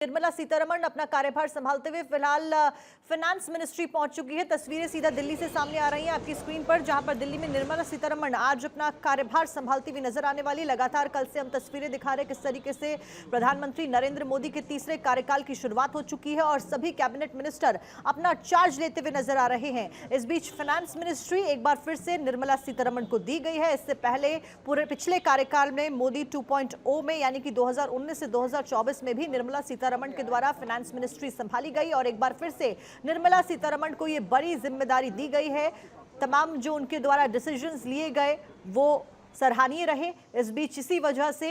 निर्मला सीतारमण अपना कार्यभार संभालते हुए फिलहाल फाइनेंस मिनिस्ट्री पहुंच चुकी है। तस्वीरें सीधा दिल्ली से सामने आ रही हैं आपकी स्क्रीन पर, जहां पर दिल्ली में निर्मला सीतारमण आज अपना कार्यभार संभालती हुई नजर आने वाली। लगातार कल से हम तस्वीरें दिखा रहे हैं किस तरीके से प्रधानमंत्री नरेंद्र मोदी के तीसरे कार्यकाल की शुरुआत हो चुकी है और सभी कैबिनेट मिनिस्टर अपना चार्ज लेते हुए नजर आ रहे हैं। इस बीच फाइनेंस मिनिस्ट्री एक बार फिर से निर्मला सीतारमण को दी गई है। इससे पहले पूरे पिछले कार्यकाल में मोदी 2.0 में यानी कि 2019 से 2024 में भी निर्मला सीतारमण के द्वारा फाइनेंस मिनिस्ट्री संभाली गई और एक बार फिर से निर्मला सीतारमण को ये बड़ी जिम्मेदारी दी गई है। तमाम जो उनके द्वारा डिसीजंस लिए गए वो सराहनीय रहे। इस बीच इसी वजह से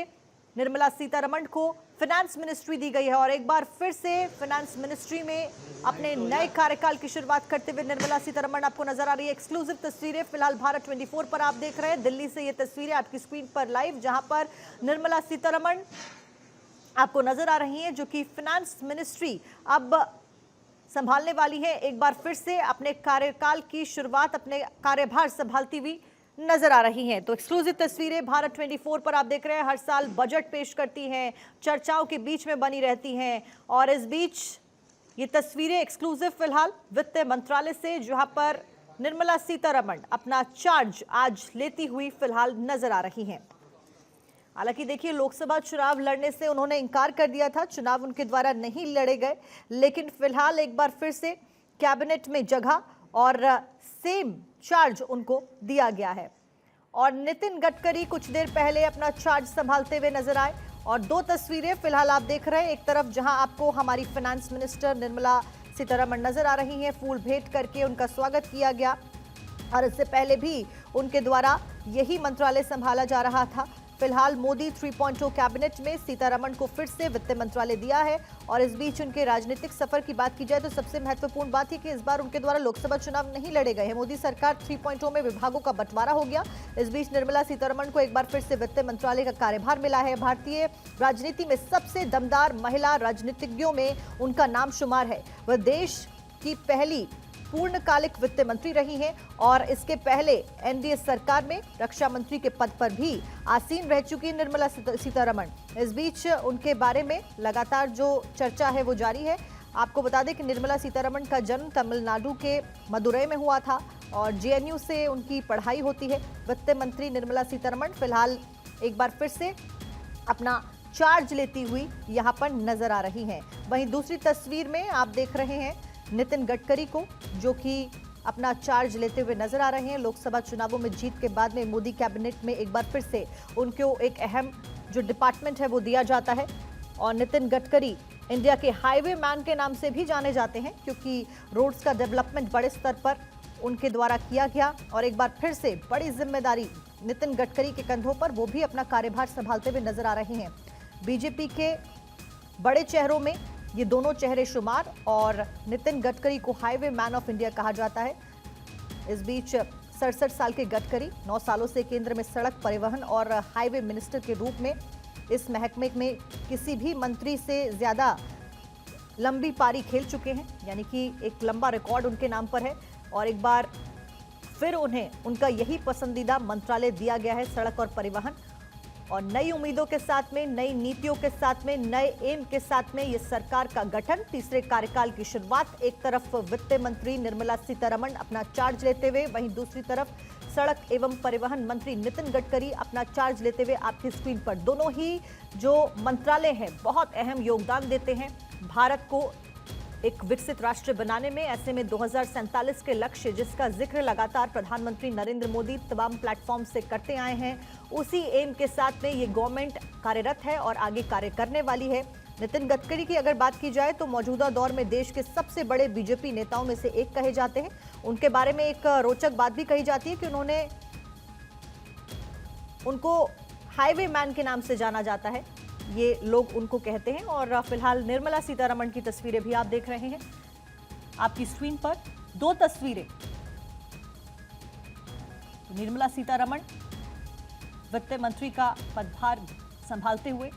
निर्मला सीतारमण को फाइनेंस मिनिस्ट्री दी गई है और एक बार फिर से फाइनेंस मिनिस्ट्री में अपने नए कार्यकाल की शुरुआत करते हुए निर्मला सीतारमण आपको नजर आ रही है। एक्सक्लूसिव तस्वीरें फिलहाल भारत 24 पर आप देख रहे हैं। दिल्ली से ये तस्वीरें आपकी स्क्रीन पर लाइव, जहां पर निर्मला सीतारमण आपको नजर आ रही हैं, जो कि फाइनेंस मिनिस्ट्री अब संभालने वाली है। एक बार फिर से अपने कार्यकाल की शुरुआत, अपने कार्यभार संभालती हुई नजर आ रही हैं। तो एक्सक्लूसिव तस्वीरें भारत 24 पर आप देख रहे हैं। हर साल बजट पेश करती हैं, चर्चाओं के बीच में बनी रहती हैं और इस बीच ये तस्वीरें एक्सक्लूसिव फिलहाल वित्त मंत्रालय से, जहां पर निर्मला सीतारमण अपना चार्ज आज लेती हुई फिलहाल नजर आ रही हैं। हालांकि देखिए, लोकसभा चुनाव लड़ने से उन्होंने इनकार कर दिया था, चुनाव उनके द्वारा नहीं लड़े गए, लेकिन फिलहाल एक बार फिर से कैबिनेट में जगह और सेम चार्ज उनको दिया गया है। और नितिन गडकरी कुछ देर पहले अपना चार्ज संभालते हुए नजर आए और दो तस्वीरें फिलहाल आप देख रहे हैं। एक तरफ जहां आपको हमारी फाइनेंस मिनिस्टर निर्मला सीतारमण नजर आ रही हैं, फूल भेंट करके उनका स्वागत किया गया और इससे पहले भी उनके द्वारा यही मंत्रालय संभाला जा रहा था। फिलहाल मोदी 3.0 कैबिनेट में सीतारमण को फिर से वित्त मंत्रालय दिया है और इस बीच उनके राजनीतिक सफर की बात की जाए तो सबसे महत्वपूर्ण बात है कि इस बार उनके द्वारा लोकसभा चुनाव नहीं लड़े गए हैं। मोदी सरकार 3.0 में विभागों का बंटवारा हो गया। इस बीच निर्मला सीतारमण को एक बार फिर से वित्त मंत्रालय का कार्यभार मिला है। भारतीय राजनीति में सबसे दमदार महिला राजनीतिज्ञों में उनका नाम शुमार है। वह देश की पहली पूर्णकालिक वित्त मंत्री रही हैं और इसके पहले एनडीए सरकार में रक्षा मंत्री के पद पर भी आसीन रह चुकी निर्मला सीतारमण। इस बीच उनके बारे में लगातार जो चर्चा है वो जारी है। आपको बता दें कि निर्मला सीतारमण का जन्म तमिलनाडु के मदुरई में हुआ था और जेएनयू से उनकी पढ़ाई होती है। वित्त मंत्री निर्मला सीतारमण फिलहाल एक बार फिर से अपना चार्ज लेती हुई यहाँ पर नजर आ रही हैं। वहीं दूसरी तस्वीर में आप देख रहे हैं नितिन गडकरी को, जो कि अपना चार्ज लेते हुए नजर आ रहे हैं। लोकसभा चुनावों में जीत के बाद में मोदी कैबिनेट में एक बार फिर से उनको एक अहम जो डिपार्टमेंट है वो दिया जाता है और नितिन गडकरी इंडिया के हाईवे मैन के नाम से भी जाने जाते हैं, क्योंकि रोड्स का डेवलपमेंट बड़े स्तर पर उनके द्वारा किया गया और एक बार फिर से बड़ी जिम्मेदारी नितिन गडकरी के कंधों पर, वो भी अपना कार्यभार संभालते हुए नजर आ रहे हैं। बीजेपी के बड़े चेहरों में ये दोनों चेहरे शुमार और नितिन गडकरी को हाईवे मैन ऑफ इंडिया कहा जाता है। इस बीच 67 साल के गडकरी 9 सालों से केंद्र में सड़क परिवहन और हाईवे मिनिस्टर के रूप में इस महकमे में किसी भी मंत्री से ज्यादा लंबी पारी खेल चुके हैं, यानी कि एक लंबा रिकॉर्ड उनके नाम पर है और एक बार फिर उन्हें उनका यही पसंदीदा मंत्रालय दिया गया है, सड़क और परिवहन। और नई उम्मीदों के साथ में, नई नीतियों के साथ में, नए एम के साथ में ये सरकार का गठन, तीसरे कार्यकाल की शुरुआत। एक तरफ वित्त मंत्री निर्मला सीतारमण अपना चार्ज लेते हुए, वहीं दूसरी तरफ सड़क एवं परिवहन मंत्री नितिन गडकरी अपना चार्ज लेते हुए आपकी स्क्रीन पर। दोनों ही जो मंत्रालय हैं बहुत अहम योगदान देते हैं भारत को एक विकसित राष्ट्र बनाने में। ऐसे में 2047 के लक्ष्य, जिसका जिक्र लगातार प्रधानमंत्री नरेंद्र मोदी तमाम प्लेटफॉर्म से करते आए हैं, उसी एम के साथ में ये गवर्नमेंट कार्यरत है और आगे कार्य करने वाली है। नितिन गडकरी की अगर बात की जाए तो मौजूदा दौर में देश के सबसे बड़े बीजेपी नेताओं में से एक कहे जाते हैं। उनके बारे में एक रोचक बात भी कही जाती है कि उनको हाईवे मैन के नाम से जाना जाता है, ये लोग उनको कहते हैं। और फिलहाल निर्मला सीतारमण की तस्वीरें भी आप देख रहे हैं आपकी स्क्रीन पर। दो तस्वीरें, निर्मला सीतारमण वित्त मंत्री का पदभार संभालते हुए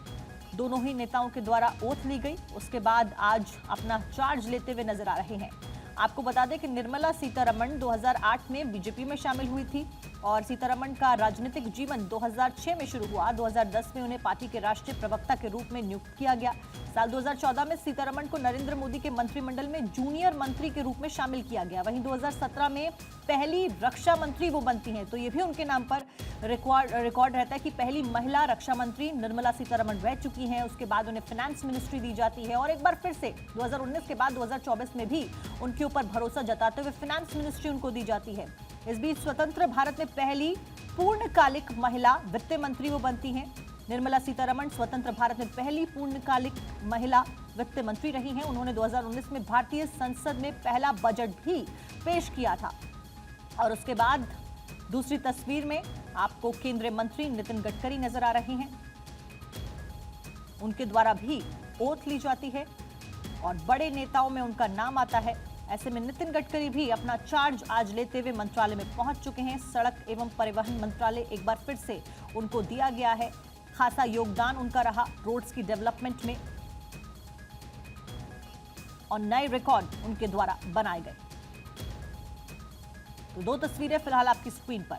दोनों ही नेताओं के द्वारा ओथ ली गई, उसके बाद आज अपना चार्ज लेते हुए नजर आ रहे हैं। आपको बता दें कि निर्मला सीतारमण 2008 में बीजेपी में शामिल हुई थी और सीतारमण का राजनीतिक जीवन 2006 में शुरू हुआ। 2010 में उन्हें पार्टी के राष्ट्रीय प्रवक्ता के रूप में नियुक्त किया गया। साल 2014 में सीतारमण को नरेंद्र मोदी के मंत्रिमंडल में जूनियर मंत्री के रूप में शामिल किया गया। वहीं 2017 में पहली रक्षा मंत्री वो बनती हैं, तो ये भी उनके नाम पर रिकॉर्ड रहता है कि पहली महिला रक्षा मंत्री निर्मला सीतारमण रह चुकी हैं। उसके बाद उन्हें फाइनेंस मिनिस्ट्री दी जाती है और एक बार फिर से 2019 के बाद 2024 में भी उनके ऊपर भरोसा जताते हुए फाइनेंस मिनिस्ट्री उनको दी जाती है। इस बीच स्वतंत्र भारत में पहली पूर्णकालिक महिला वित्त मंत्री वो बनती हैं। निर्मला सीतारमण स्वतंत्र भारत में पहली पूर्णकालिक महिला वित्त मंत्री रही हैं। उन्होंने 2019 में भारतीय संसद में पहला बजट भी पेश किया था। और उसके बाद दूसरी तस्वीर में आपको केंद्रीय मंत्री नितिन गडकरी नजर आ रहे हैं। उनके द्वारा भी ओथ ली जाती है और बड़े नेताओं में उनका नाम आता है। ऐसे में नितिन गडकरी भी अपना चार्ज आज लेते हुए मंत्रालय में पहुंच चुके हैं। सड़क एवं परिवहन मंत्रालय एक बार फिर से उनको दिया गया है। खासा योगदान उनका रहा रोड्स की डेवलपमेंट में और नए रिकॉर्ड उनके द्वारा बनाए गए। तो दो तस्वीरें फिलहाल आपकी स्क्रीन पर।